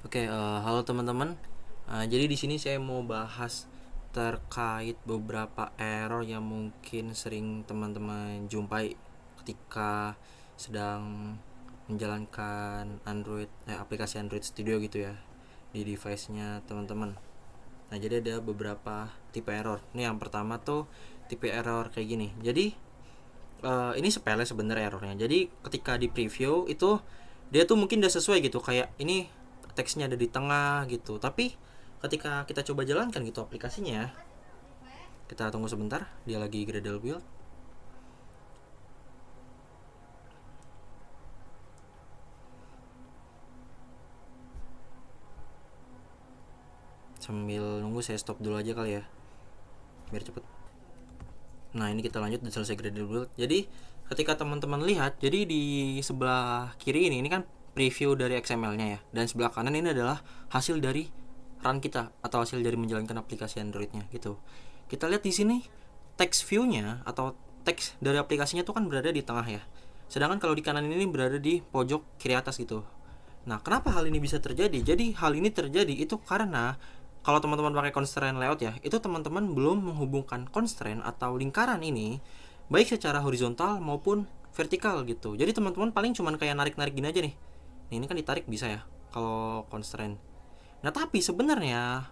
Halo teman-teman. Jadi di sini saya mau bahas terkait beberapa error yang mungkin sering teman-teman jumpai ketika sedang menjalankan aplikasi Android Studio gitu ya di device-nya teman-teman. Nah, jadi ada beberapa tipe error. Ini yang pertama tuh tipe error kayak gini. Jadi ini sepele sebenarnya errornya. Jadi ketika di preview itu dia tuh mungkin udah sesuai gitu, kayak ini teksnya ada di tengah gitu. Tapi ketika kita coba jalankan gitu aplikasinya, kita tunggu sebentar, dia lagi Gradle build. Sambil nunggu saya stop dulu aja kali ya, biar cepet. Nah, ini kita lanjut dan selesai Gradle build. Jadi ketika teman-teman lihat, jadi di sebelah kiri ini kan preview dari XML-nya ya, dan sebelah kanan ini adalah hasil dari run kita atau hasil dari menjalankan aplikasi Android-nya gitu. Kita lihat di sini text view-nya atau teks dari aplikasinya itu kan berada di tengah ya. Sedangkan kalau di kanan ini berada di pojok kiri atas gitu. Nah, kenapa hal ini bisa terjadi? Jadi hal ini terjadi itu karena kalau teman-teman pakai constraint layout ya, itu teman-teman belum menghubungkan constraint atau lingkaran ini baik secara horizontal maupun vertikal gitu. Jadi teman-teman paling cuman kayak narik-narik gini aja nih. Nah, ini kan ditarik bisa ya kalau constraint. Nah, tapi sebenarnya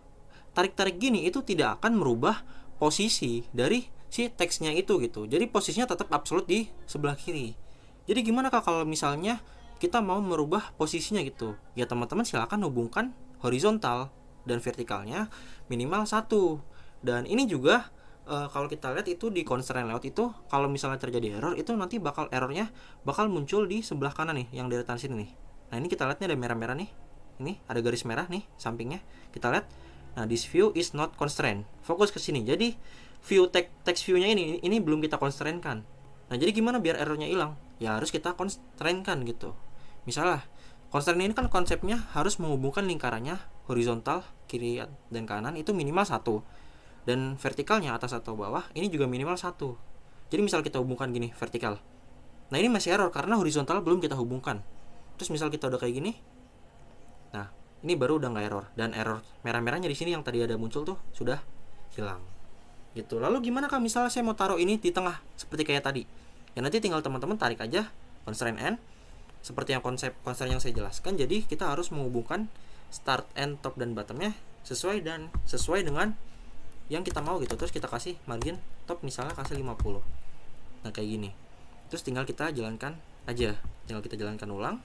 tarik-tarik gini itu tidak akan merubah posisi dari si teksnya itu gitu. Jadi posisinya tetap absolut di sebelah kiri. Jadi gimana Kak kalau misalnya kita mau merubah posisinya gitu? Ya teman-teman silakan hubungkan horizontal dan vertikalnya minimal satu. Dan ini juga kalau kita lihat itu di constraint layout itu kalau misalnya terjadi error itu nanti errornya bakal muncul di sebelah kanan nih yang deretan sini nih. Nah, ini kita lihat nih ada merah-merah nih. Ini ada garis merah nih sampingnya. Kita lihat. Nah, this view is not constrained. Fokus ke sini. Jadi text view-nya ini belum kita constraint-kan. Nah, jadi gimana biar errornya hilang? Ya harus kita constraint-kan gitu. Misalnya, constraint ini kan konsepnya harus menghubungkan lingkarannya horizontal kiri dan kanan itu minimal satu, dan vertikalnya atas atau bawah ini juga minimal satu. Jadi misal kita hubungkan gini vertikal, nah ini masih error karena horizontal belum kita hubungkan. Terus misal kita udah kayak gini, nah ini baru udah nggak error, dan error merah-merahnya di sini yang tadi ada muncul tuh sudah hilang gitu. Lalu gimana kalau misalnya saya mau taruh ini di tengah seperti kayak tadi? Ya nanti tinggal teman-teman tarik aja constraint n seperti yang konsep constraint yang saya jelaskan. Jadi kita harus menghubungkan start, end, top dan bottomnya sesuai dengan yang kita mau gitu. Terus kita kasih margin top misalnya kasih 50. Nah, kayak gini. Terus tinggal kita jalankan aja. Tinggal kita jalankan ulang.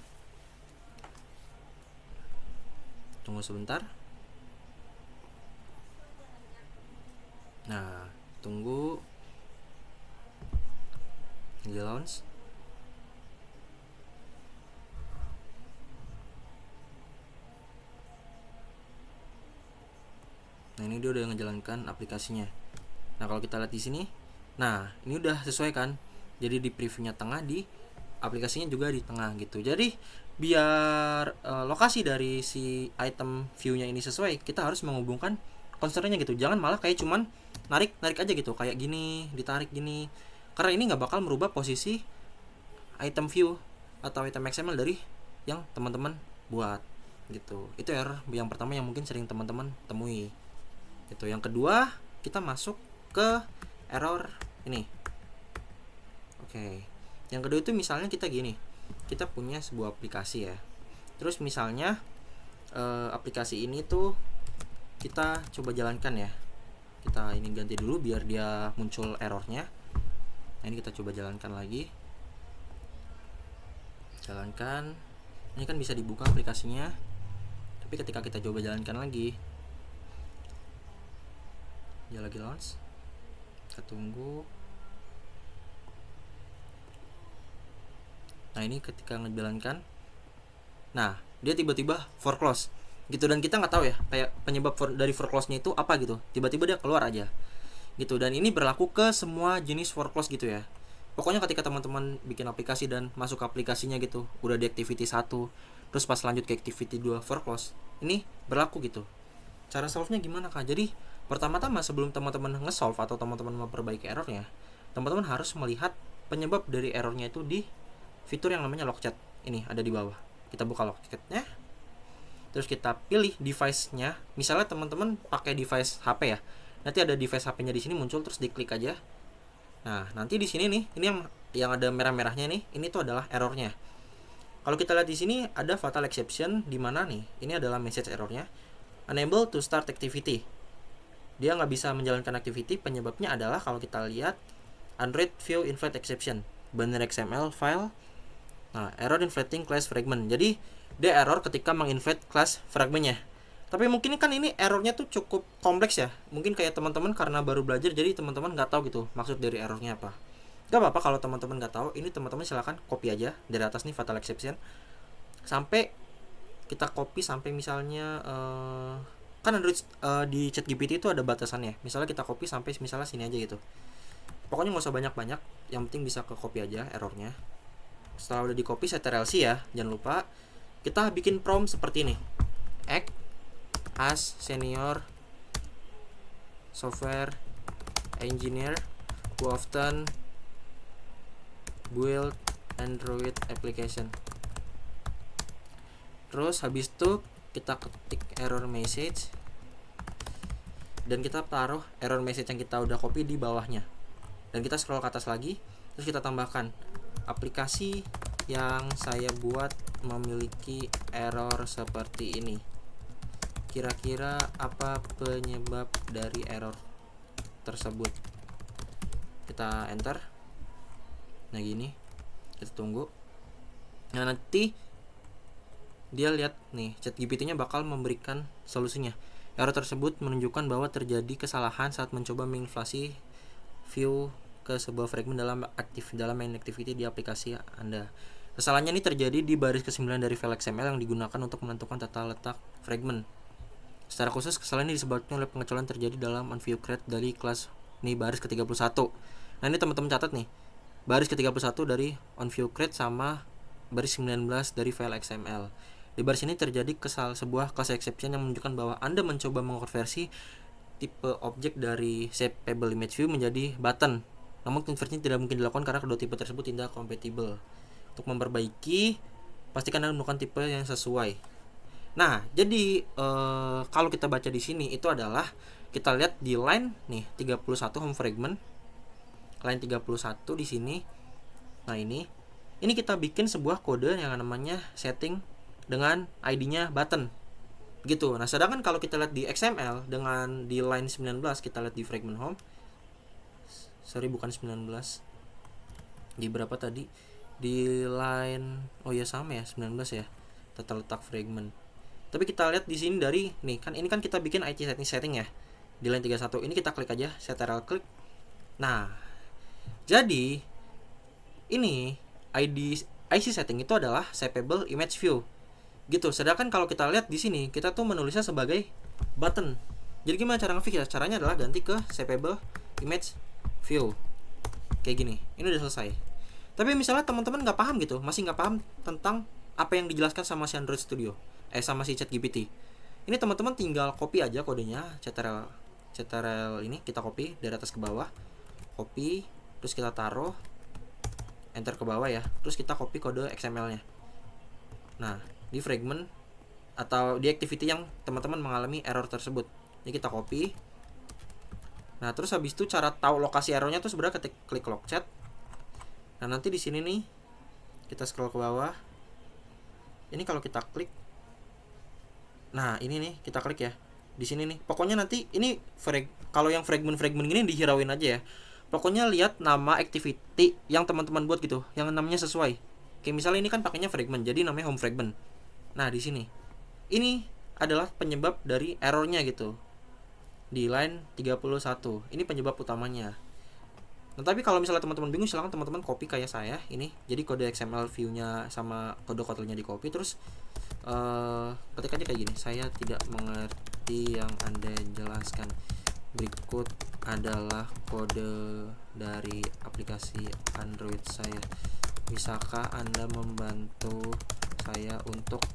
Tunggu sebentar. Nah, tunggu di launch. Nah, ini dia udah ngejalankan aplikasinya. Nah, kalau kita lihat di sini, nah ini udah sesuai kan. Jadi di previewnya tengah, di aplikasinya juga di tengah gitu. Jadi biar lokasi dari si item view-nya ini sesuai, kita harus menghubungkan constraint-nya gitu. Jangan malah kayak cuman narik aja gitu, kayak gini, ditarik gini. Karena ini nggak bakal merubah posisi item view atau item XML dari yang teman-teman buat gitu. Itu error yang pertama yang mungkin sering teman-teman temui. Itu yang kedua, kita masuk ke error ini. Oke. Yang kedua itu misalnya kita gini. Kita punya sebuah aplikasi ya. Terus misalnya aplikasi ini tuh kita coba jalankan ya. Kita ini ganti dulu biar dia muncul errornya. Nah, ini kita coba jalankan lagi. Jalankan. Ini kan bisa dibuka aplikasinya. Tapi ketika kita coba jalankan lagi, dia lagi launch. Kita tunggu. Nah, ini ketika ngejalankan, nah dia tiba-tiba foreclose gitu, dan kita nggak tahu ya kayak penyebab dari foreclose-nya itu apa gitu. Tiba-tiba dia keluar aja gitu, dan ini berlaku ke semua jenis foreclose gitu ya. Pokoknya ketika teman-teman bikin aplikasi dan masuk ke aplikasinya gitu, udah di activity 1, terus pas lanjut ke activity 2 foreclose, ini berlaku gitu. Cara solve-nya gimana Kak? Jadi pertama-tama sebelum teman-teman nge-solve atau teman-teman memperbaiki errornya, teman-teman harus melihat penyebab dari errornya itu di fitur yang namanya log chat. Ini ada di bawah. Kita buka log chatnya. terus kita pilih device-nya. Misalnya teman-teman pakai device HP ya, nanti ada device HP-nya di sini muncul, terus diklik aja. Nah, nanti di sini nih, ini yang ada merah-merahnya nih, ini tuh adalah errornya. Kalau kita lihat di sini ada fatal exception, di mana nih, ini adalah message errornya, unable to start activity. Dia nggak bisa menjalankan activity. Penyebabnya adalah kalau kita lihat Android view inflate exception, binary XML file. Nah, error inflating class fragment. Jadi dia error ketika menginflate class fragmentnya. Tapi mungkin kan ini errornya tuh cukup kompleks ya. Mungkin kayak teman-teman karena baru belajar, jadi teman-teman nggak tahu gitu maksud dari errornya apa. Gak apa-apa kalau teman-teman nggak tahu. Ini teman-teman silahkan copy aja dari atas nih fatal exception. Sampai kita copy sampai misalnya kan Android di ChatGPT itu ada batasannya. Misalnya kita copy sampai misalnya sini aja gitu. Pokoknya nggak usah banyak-banyak. Yang penting bisa ke copy aja errornya. Setelah udah di copy, set RLC ya. Jangan lupa kita bikin prompt seperti ini. Act as senior software engineer who often build Android application. Terus habis itu kita ketik error message dan kita taruh error message yang kita udah copy di bawahnya. Dan kita scroll ke atas lagi, terus kita tambahkan aplikasi yang saya buat memiliki error seperti ini. Kira-kira apa penyebab dari error tersebut? Kita enter. Nah gini, kita tunggu. Nah nanti dia lihat nih, ChatGPT-nya bakal memberikan solusinya. Error tersebut menunjukkan bahwa terjadi kesalahan saat mencoba menginflasi view ke sebuah fragment dalam main activity di aplikasi Anda. Kesalahannya ini terjadi di baris ke-9 dari file XML yang digunakan untuk menentukan tata letak fragment. Secara khusus, kesalahan ini disebabkan oleh pengecualian terjadi dalam onViewCreate dari kelas nih baris ke-31. Nah ini teman-teman catat nih, baris ke-31 dari onViewCreate sama baris 19 dari file XML. Di baris ini terjadi sebuah class exception yang menunjukkan bahwa Anda mencoba mengkonversi tipe objek dari shapeable image view menjadi button. Namun konversinya tidak mungkin dilakukan karena kedua tipe tersebut tidak compatible. Untuk memperbaiki, pastikan Anda menggunakan tipe yang sesuai. Nah, jadi kalau kita baca di sini itu adalah kita lihat di line nih 31 home fragment. Line 31 di sini. Nah, ini kita bikin sebuah kode yang namanya setting dengan ID-nya button. Gitu. Nah, sedangkan kalau kita lihat di XML dengan di line 19, kita lihat di fragment home. Sorry, bukan 19. Di berapa tadi? Di line sama ya, 19 ya. Tata letak fragment. Tapi kita lihat di sini dari nih kan ini kan kita bikin IT setting ya. Di line 31 ini kita klik aja set RL klik. Nah, jadi ini IC setting itu adalah shapeable image view. Gitu. Sedangkan kalau kita lihat di sini kita tuh menulisnya sebagai button. Jadi gimana cara nge-fix ya? Caranya adalah ganti ke shapeable image view. Kayak gini. Ini udah selesai. Tapi misalnya teman-teman nggak paham gitu, masih nggak paham tentang apa yang dijelaskan sama si Android Studio. Sama si ChatGPT. Ini teman-teman tinggal copy aja kodenya, CTRL ini kita copy dari atas ke bawah. Copy, terus kita taruh enter ke bawah ya. Terus kita copy kode XML-nya. Nah, di fragment atau di activity yang teman-teman mengalami error tersebut. Ini kita copy. Nah, terus habis itu cara tahu lokasi errornya tuh sebenarnya ketik klik log chat. Nah, nanti di sini nih kita scroll ke bawah. Ini kalau kita klik, nah ini nih kita klik ya di sini nih. Pokoknya nanti ini kalau yang fragment gini dihirauin aja ya. Pokoknya lihat nama activity yang teman-teman buat gitu, yang namanya sesuai. Kayak misalnya ini kan pakainya fragment, jadi namanya home fragment. Nah di sini ini adalah penyebab dari errornya gitu di line 31. Ini penyebab utamanya. Nah, tapi kalau misalnya teman-teman bingung, silahkan teman-teman copy kayak saya ini. Jadi kode XML view-nya sama kode Kotlin-nya di copy, terus ketik aja kayak gini. Saya tidak mengerti yang Anda jelaskan. Berikut adalah kode dari aplikasi Android saya. Bisakah Anda membantu saya untuk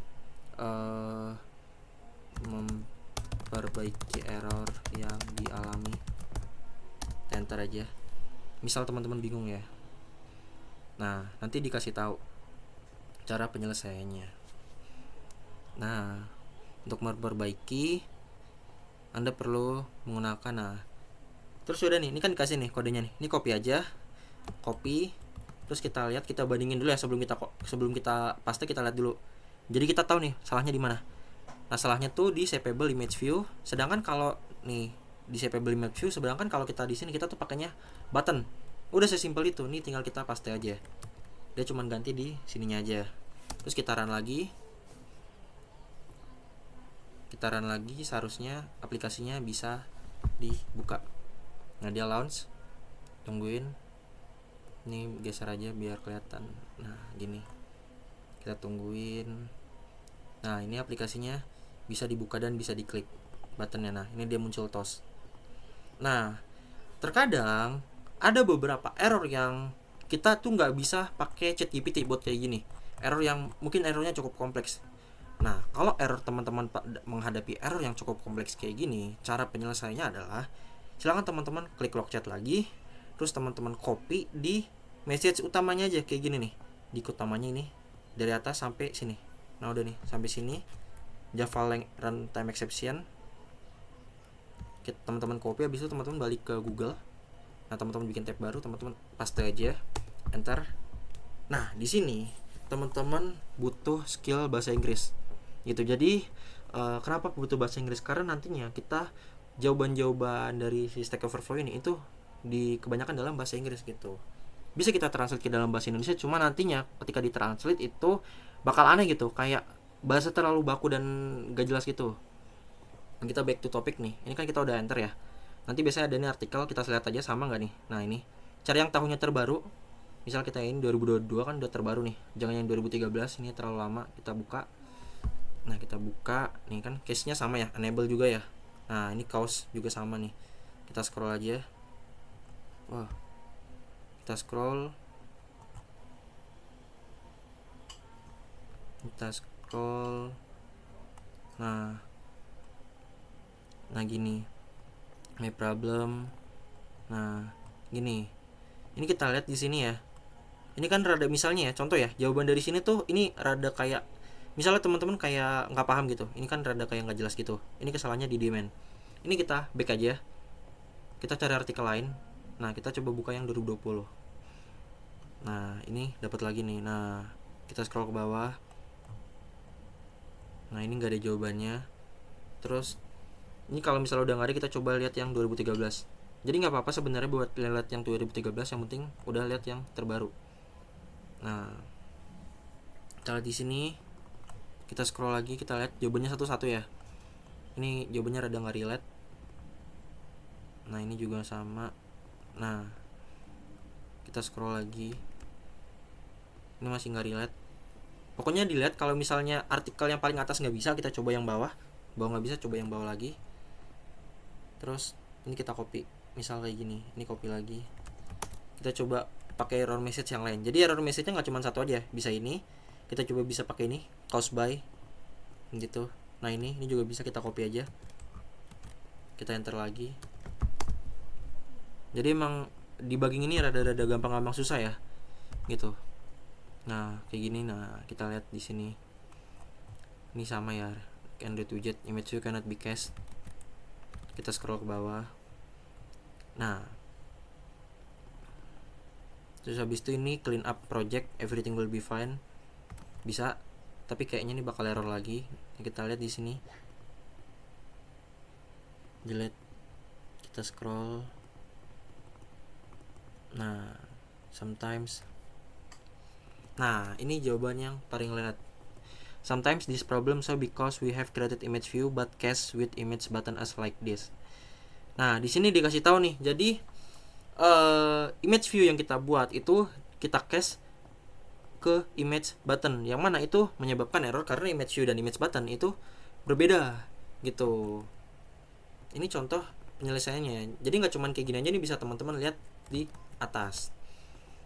memperbaiki error yang dialami? Enter aja. Misal teman-teman bingung ya. Nah, nanti dikasih tahu cara penyelesaiannya. Nah, Untuk memperbaiki Anda perlu menggunakan, nah terus udah nih, ini kan dikasih nih kodenya nih, ini copy aja, copy, terus kita lihat, kita bandingin dulu ya sebelum kita paste, kita lihat dulu. Jadi kita tahu nih salahnya di mana. Nah salahnya tuh di shapeable image view, sedangkan kalau nih di shapeable image view, sedangkan kalau kita di sini kita tuh pakainya button. Udah sesimpel itu, nih tinggal kita paste aja, dia cuman ganti di sininya aja. Terus kita run lagi, seharusnya aplikasinya bisa dibuka. Nah dia launch, tungguin, ini geser aja biar kelihatan. Nah gini, kita tungguin. Nah ini aplikasinya bisa dibuka dan bisa diklik buttonnya. Nah ini dia muncul tos. Nah terkadang ada beberapa error yang kita tuh nggak bisa pakai ChatGPT buat kayak gini. Error yang mungkin errornya cukup kompleks. Nah kalau error teman-teman menghadapi error yang cukup kompleks kayak gini, cara penyelesaiannya adalah silakan teman-teman klik lock chat lagi, terus teman-teman copy di message utamanya aja kayak gini nih, di utamanya ini dari atas sampai sini. Nah udah nih sampai sini, Java runtime exception, teman-teman copy, habis itu teman-teman balik ke Google. Nah teman-teman bikin tab baru, teman-teman paste aja, enter. Nah di sini teman-teman butuh skill bahasa Inggris gitu. Jadi kenapa butuh bahasa Inggris? Karena nantinya kita jawaban-jawaban dari si Stack Overflow ini itu kebanyakan dalam bahasa Inggris gitu. Bisa kita translate ke dalam bahasa Indonesia, cuma nantinya ketika ditranslate itu bakal aneh gitu, kayak bahasa terlalu baku dan gak jelas gitu. Kita back to topic nih, ini kan kita udah enter ya. Nanti biasanya ada nih artikel, kita lihat aja sama nggak nih. Nah ini cari yang tahunnya terbaru, misal kita ini 2022 kan udah terbaru nih, jangan yang 2013, ini terlalu lama. Kita buka, nah kita buka nih kan case nya sama ya, enable juga ya. Nah ini cause juga sama nih, kita scroll aja. Wah, kita scroll, nah gini, my problem. Nah gini, ini kita lihat di sini ya, ini kan rada, misalnya ya contoh ya, jawaban dari sini tuh ini rada kayak, misalnya teman-teman kayak nggak paham gitu, ini kan rada kayak nggak jelas gitu, ini kesalahannya di demand. Ini kita back aja, kita cari artikel lain. Nah kita coba buka yang 2020. Nah ini dapat lagi nih. Nah kita scroll ke bawah, nah ini nggak ada jawabannya. Terus ini kalau misalnya udah nggak ada, kita coba lihat yang 2013. Jadi nggak apa-apa sebenarnya buat lihat yang 2013, yang penting udah lihat yang terbaru. Nah kita lihat di sini, kita scroll lagi, kita lihat jawabannya satu-satu ya. Ini jawabannya rada nggak relate. Nah ini juga sama. Nah kita scroll lagi, ini masih nggak relate. Pokoknya dilihat, kalau misalnya artikel yang paling atas nggak bisa, kita coba yang bawah nggak bisa, coba yang bawah lagi. Terus ini kita copy, misal kayak gini, ini copy lagi, kita coba pakai error message yang lain. Jadi error message-nya nggak cuma satu aja, bisa ini, kita coba bisa pakai ini, cause by gitu. Nah ini juga bisa kita copy aja, kita enter lagi. Jadi emang debugging ini rada-rada gampang susah ya gitu. Nah kayak gini. Nah kita lihat di sini, ini sama ya, Android widget image view cannot be cached. Kita scroll ke bawah. Nah terus habis itu ini clean up project, everything will be fine, bisa, tapi kayaknya ini bakal error lagi. Kita lihat di sini, delete, kita scroll. Nah sometimes, nah ini jawaban yang paling relate. Sometimes this problem so because we have created image view but cache with image button as like this. Nah di sini dikasih tahu nih, jadi image view yang kita buat itu kita cache ke image button, yang mana itu menyebabkan error karena image view dan image button itu berbeda gitu. Ini contoh penyelesaiannya. Jadi nggak cuman kayak gini aja, nih bisa teman-teman lihat di atas.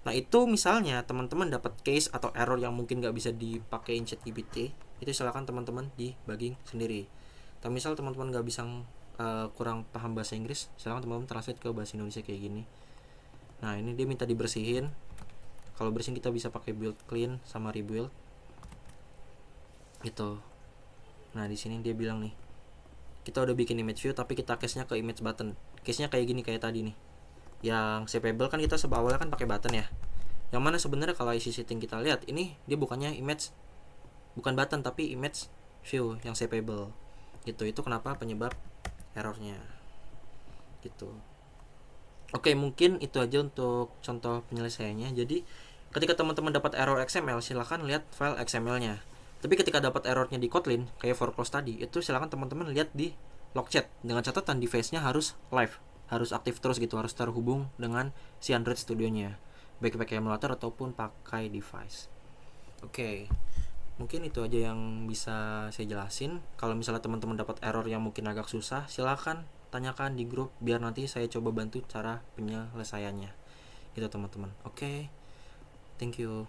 Nah itu misalnya teman-teman dapat case atau error yang mungkin nggak bisa dipakein ChatGPT, itu silakan teman-teman debugging sendiri. Tapi misal teman-teman nggak bisa, kurang paham bahasa Inggris, silakan teman-teman translate ke bahasa Indonesia kayak gini. Nah ini dia minta dibersihin. Kalau bersihin kita bisa pakai build clean sama rebuild gitu. Nah di sini dia bilang nih, kita udah bikin image view tapi kita case-nya ke image button. Case-nya kayak gini, kayak tadi nih. Yang shapeable kan kita awalnya kan pakai button ya. Yang mana sebenarnya kalau isi setting kita lihat, ini dia bukannya image, bukan button tapi image view yang shapeable. Gitu. Itu kenapa penyebab errornya. Gitu. Oke, mungkin itu aja untuk contoh penyelesaiannya. Jadi ketika teman-teman dapat error XML, silahkan lihat file XML-nya. Tapi ketika dapat errornya di Kotlin, kayak for close tadi, itu silahkan teman-teman lihat di log chat. Dengan catatan device-nya harus live, harus aktif terus gitu, harus terhubung dengan si Android Studio-nya, baik pakai emulator ataupun pakai device. Oke, mungkin itu aja yang bisa saya jelasin. Kalau misalnya teman-teman dapat error yang mungkin agak susah, silahkan tanyakan di grup biar nanti saya coba bantu cara penyelesaiannya gitu teman-teman. Oke, thank you.